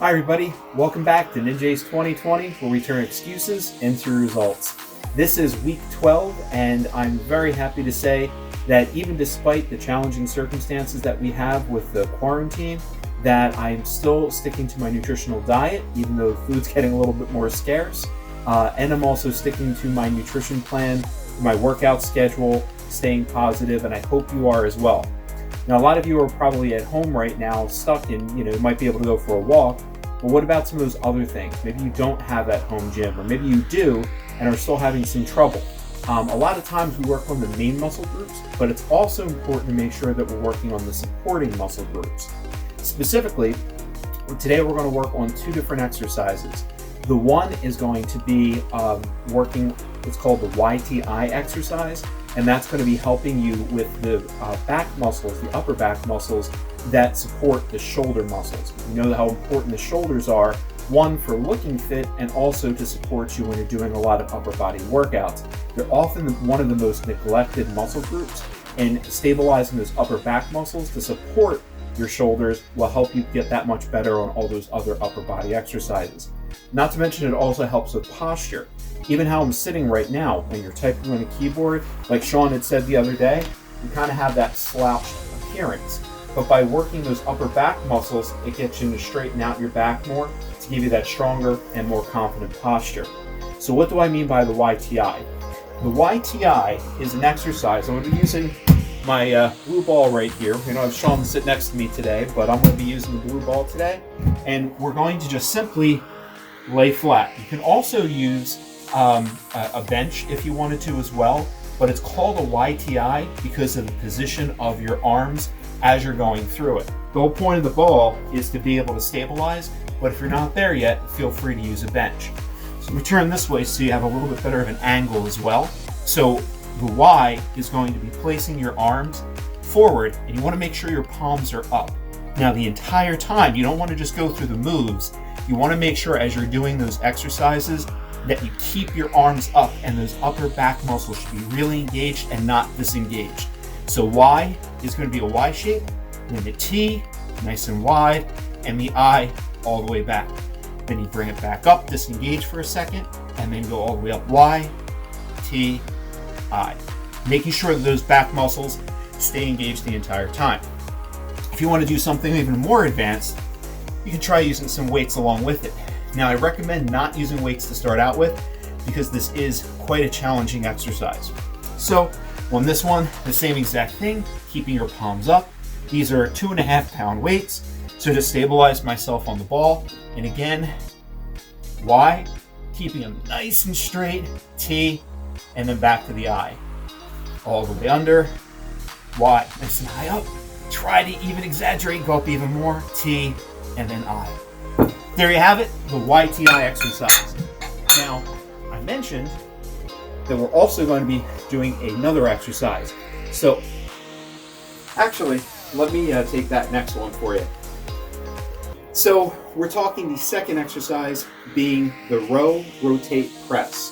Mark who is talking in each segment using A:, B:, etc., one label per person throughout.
A: Hi everybody, welcome back to Ninjace 2020, where we turn excuses into results. This is week 12, and I'm very happy to say that even despite the challenging circumstances that we have with the quarantine, that I'm still sticking to my nutritional diet, even though food's getting a little bit more scarce. And I'm also sticking to my nutrition plan, my workout schedule, staying positive, and I hope you are as well. Now, a lot of you are probably at home right now, stuck in, might be able to go for a walk, but what about some of those other things? Maybe you don't have that home gym, or maybe you do and are still having some trouble. A lot of times we work on the main muscle groups, but it's also important to make sure that we're working on the supporting muscle groups. Specifically, today we're going to work on two different exercises. The one is going to be working, it's called the YTI exercise, and that's going to be helping you with the back muscles, the upper back muscles that support the shoulder muscles. You know how important the shoulders are, one, for looking fit, and also to support you when you're doing a lot of upper body workouts. They're often one of the most neglected muscle groups, and stabilizing those upper back muscles to support your shoulders will help you get that much better on all those other upper body exercises. Not to mention, it also helps with posture. Even how I'm sitting right now, when you're typing on a keyboard, like Sean had said the other day, you kind of have that slouched appearance. But by working those upper back muscles, it gets you to straighten out your back more to give you that stronger and more confident posture. So what do I mean by the YTI? The YTI is an exercise. I'm going to be using my blue ball right here. Sean sit next to me today, but I'm going to be using the blue ball today. And we're going to just simply lay flat. You can also use a bench if you wanted to as well, but it's called a YTI because of the position of your arms as you're going through it. The whole point of the ball is to be able to stabilize, but if you're not there yet, feel free to use a bench. So we turn this way so you have a little bit better of an angle as well. So the Y is going to be placing your arms forward, and you want to make sure your palms are up. Now, the entire time, you don't want to just go through the moves. You want to make sure as you're doing those exercises that you keep your arms up, and those upper back muscles should be really engaged and not disengaged. So Y is going to be a Y shape, and then the T, nice and wide, and the I all the way back. Then you bring it back up, disengage for a second, and then go all the way up. Y, T, I. Making sure that those back muscles stay engaged the entire time. If you want to do something even more advanced, you can try using some weights along with it. Now, I recommend not using weights to start out with because this is quite a challenging exercise. So on this one, the same exact thing, keeping your palms up. These are 2.5 pound weights. So to stabilize myself on the ball, and again, Y, keeping them nice and straight, T, and then back to the I. All the way under, Y, nice and high up. Try to even exaggerate, go up even more, T, and then I. There you have it, the YTI exercise. Now, I mentioned that we're also going to be doing another exercise. So, actually, let me take that next one for you. So, we're talking the second exercise being the row, rotate, press.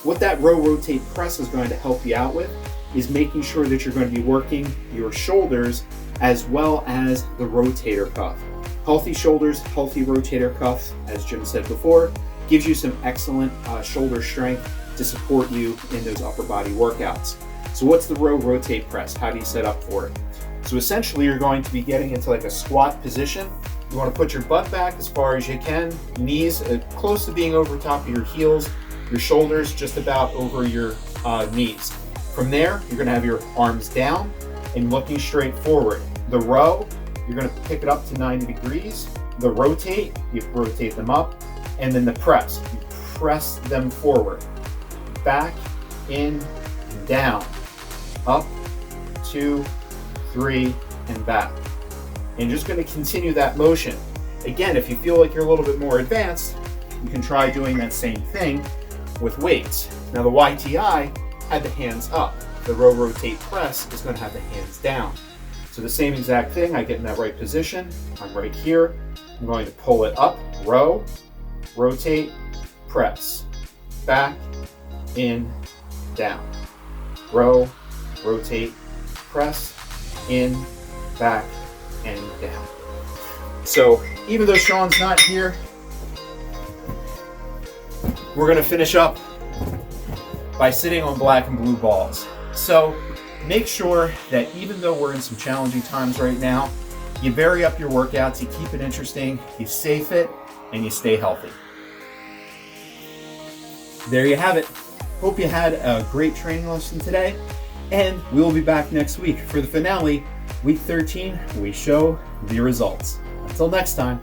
A: What that row, rotate, press is going to help you out with is making sure that you're going to be working your shoulders as well as the rotator cuff. Healthy shoulders, healthy rotator cuff, as Jim said before, gives you some excellent shoulder strength to support you in those upper body workouts. So what's the row, rotate, press? How do you set up for it? So essentially you're going to be getting into like a squat position. You want to put your butt back as far as you can, knees close to being over top of your heels, your shoulders just about over your knees. From there, you're going to have your arms down and looking straight forward. The row, you're going to pick it up to 90 degrees. The rotate, you rotate them up. And then the press, you press them forward. Back, in, and down. Up, 2, 3, and back. And just going to continue that motion. Again, if you feel like you're a little bit more advanced, you can try doing that same thing with weights. Now the YTI had the hands up. The row, rotate, press is going to have the hands down. So the same exact thing, I get in that right position, I'm right here, I'm going to pull it up, row, rotate, press, back, in, down, row, rotate, press, in, back, and down. So even though Sean's not here, we're going to finish up by sitting on black and blue balls. So make sure that even though we're in some challenging times right now, you vary up your workouts, you keep it interesting, you stay fit, and you stay healthy. There you have it. Hope you had a great training lesson today, and we will be back next week for the finale, week 13, we show the results. Until next time.